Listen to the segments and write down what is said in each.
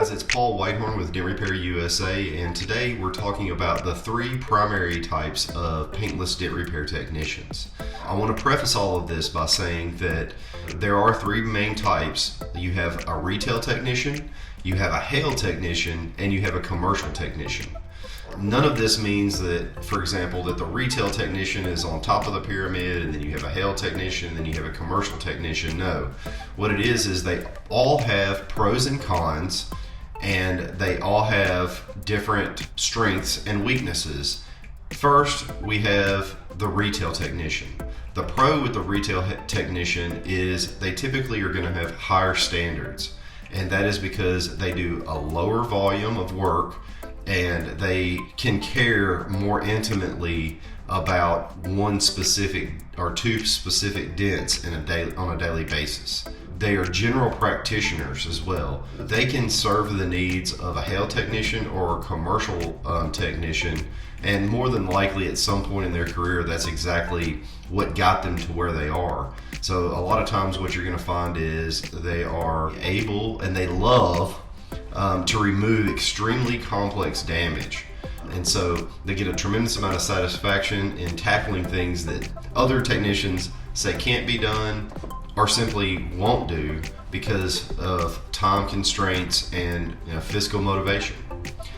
guys, it's Paul Whitehorn with Dent Repair USA, and today we're talking about the three primary types of paintless dent repair technicians. I want to preface all of this by saying that there are three main types. You have a retail technician, you have a hail technician, and you have a commercial technician. None of this means that, for example, that the retail technician is on top of the pyramid and then you have a hail technician and then you have a commercial technician. No. What it is they all have pros and cons, and they all have different strengths and weaknesses. First, we have the retail technician. The pro with the retail technician is they typically are going to have higher standards, and that is because they do a lower volume of work and they can care more intimately about one specific or two specific dents on a daily basis. They are general practitioners as well. They can serve the needs of a hail technician or a commercial technician, and more than likely at some point in their career that's exactly what got them to where they are. So a lot of times what you're going to find is they are able and they love to remove extremely complex damage. And so they get a tremendous amount of satisfaction in tackling things that other technicians say can't be done or simply won't do because of time constraints and fiscal motivation.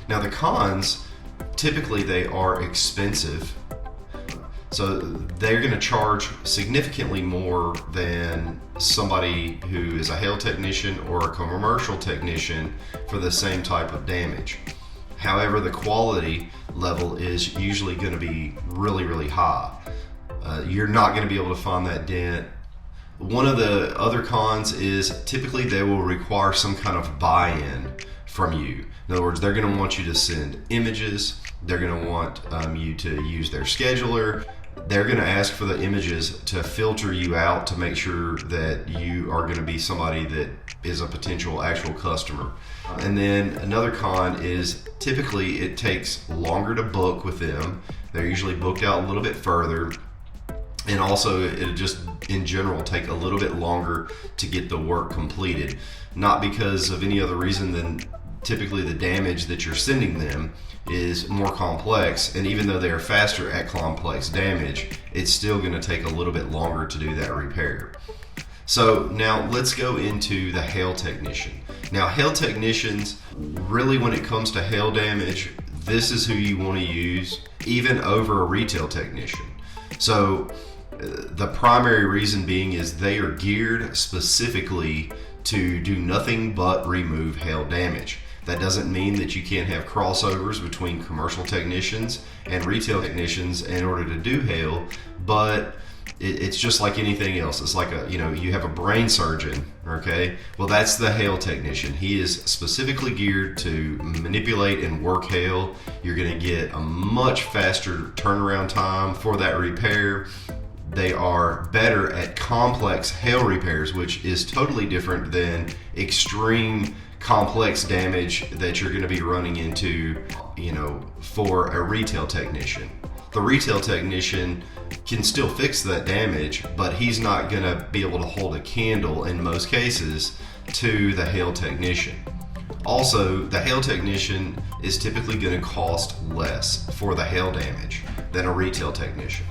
Now the cons, typically they are expensive. So they're going to charge significantly more than somebody who is a hail technician or a commercial technician for the same type of damage. However, the quality level is usually going to be really, really high. You're not going to be able to find that dent. One of the other cons is typically they will require some kind of buy-in from you. In other words, they're going to want you to send images. They're going to want you to use their scheduler. They're going to ask for the images to filter you out to make sure that you are going to be somebody that is a potential actual customer. And then another con is typically it takes longer to book with them. They're usually booked out a little bit further. And also it'll just in general take a little bit longer to get the work completed. Not because of any other reason than typically the damage that you're sending them is more complex, and even though they are faster at complex damage, it's still going to take a little bit longer to do that repair. So now let's go into the hail technician. Now hail technicians, really when it comes to hail damage, this is who you want to use even over a retail technician. So the primary reason being is they are geared specifically to do nothing but remove hail damage. That doesn't mean that you can't have crossovers between commercial technicians and retail technicians in order to do hail, but it's just like anything else. It's like you have a brain surgeon, okay? Well, that's the hail technician. He is specifically geared to manipulate and work hail. You're gonna get a much faster turnaround time for that repair. They are better at complex hail repairs, which is totally different than extreme complex damage that you're going to be running into, for a retail technician. The retail technician can still fix that damage, but he's not going to be able to hold a candle in most cases to the hail technician. Also, the hail technician is typically going to cost less for the hail damage than a retail technician.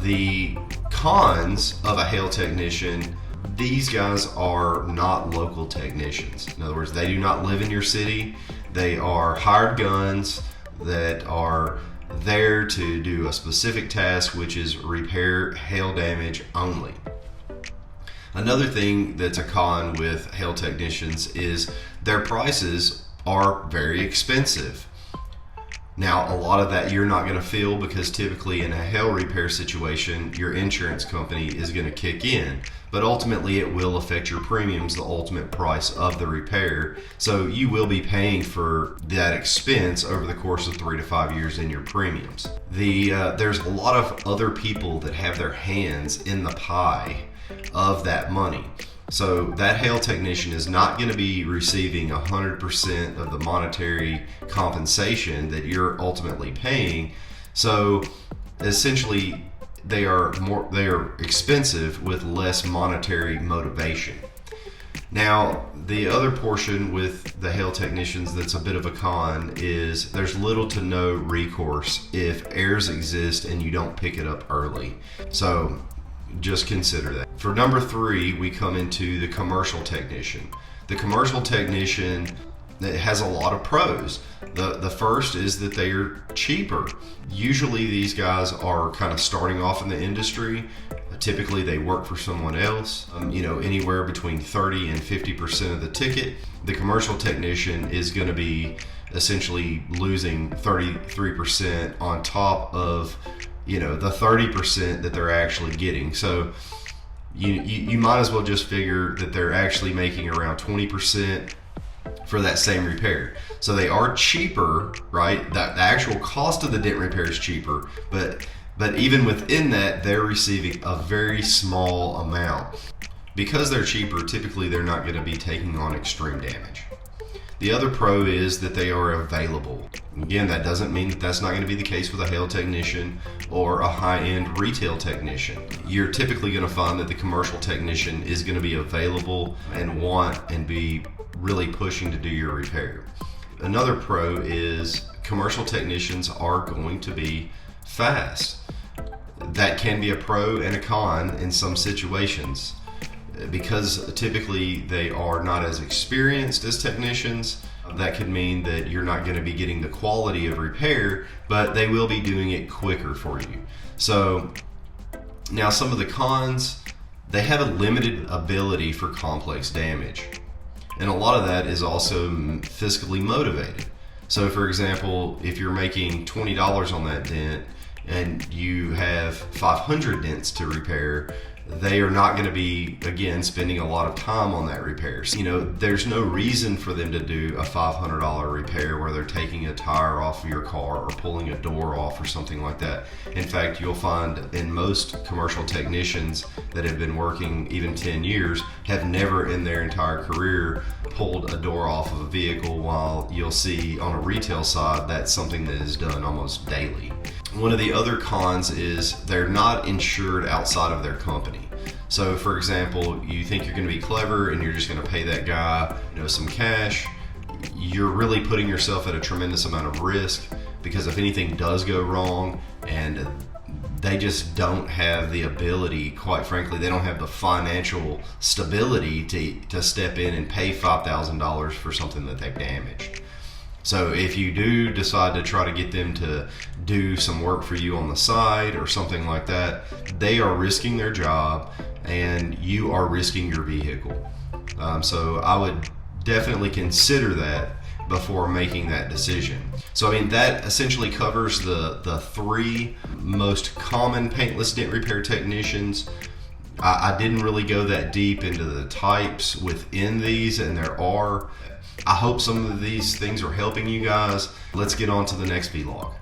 The cons of a hail technician, these guys are not local technicians. In other words, they do not live in your city. They are hired guns that are there to do a specific task, which is repair hail damage only. Another thing that's a con with hail technicians is their prices are very expensive. Now, a lot of that you're not going to feel because typically in a hail repair situation, your insurance company is going to kick in. But ultimately it will affect your premiums, the ultimate price of the repair. So you will be paying for that expense over the course of 3 to 5 years in your premiums. There's a lot of other people that have their hands in the pie of that money. So that hail technician is not going to be receiving 100% of the monetary compensation that you're ultimately paying. So essentially they are expensive with less monetary motivation. Now, the other portion with the hail technicians that's a bit of a con is there's little to no recourse if errors exist and you don't pick it up early. So just consider that. For number 3, we come into the commercial technician. The commercial technician has a lot of pros. The first is that they are cheaper. Usually these guys are kind of starting off in the industry. Typically they work for someone else, anywhere between 30 and 50% of the ticket. The commercial technician is going to be essentially losing 33% on top of the 30% that they're actually getting. So you might as well just figure that they're actually making around 20% for that same repair. So they are cheaper, right? The actual cost of the dent repair is cheaper, but even within that, they're receiving a very small amount. Because they're cheaper, typically they're not going to be taking on extreme damage. The other pro is that they are available. Again, that doesn't mean that that's not going to be the case with a hail technician or a high-end retail technician. You're typically going to find that the commercial technician is going to be available and want and be really pushing to do your repair. Another pro is commercial technicians are going to be fast. That can be a pro and a con in some situations. Because typically they are not as experienced as technicians, that could mean that you're not going to be getting the quality of repair, but they will be doing it quicker for you. So now some of the cons, they have a limited ability for complex damage. And a lot of that is also fiscally motivated. So for example, if you're making $20 on that dent and you have 500 dents to repair, they are not going to be, again, spending a lot of time on that repair. There's no reason for them to do a $500 repair where they're taking a tire off of your car or pulling a door off or something like that. In fact, you'll find in most commercial technicians that have been working even 10 years have never in their entire career pulled a door off of a vehicle, while you'll see on a retail side that's something that is done almost daily. One of the other cons is they're not insured outside of their company. So for example, you think you're going to be clever and you're just going to pay that guy some cash. You're really putting yourself at a tremendous amount of risk, because if anything does go wrong and they just don't have the ability, quite frankly, they don't have the financial stability to step in and pay $5,000 for something that they've damaged. So if you do decide to try to get them to do some work for you on the side or something like that, they are risking their job and you are risking your vehicle. So I would definitely consider that before making that decision. So that essentially covers the 3 most common paintless dent repair technicians. I didn't really go that deep into the types within these, and there are. I hope some of these things are helping you guys. Let's get on to the next vlog.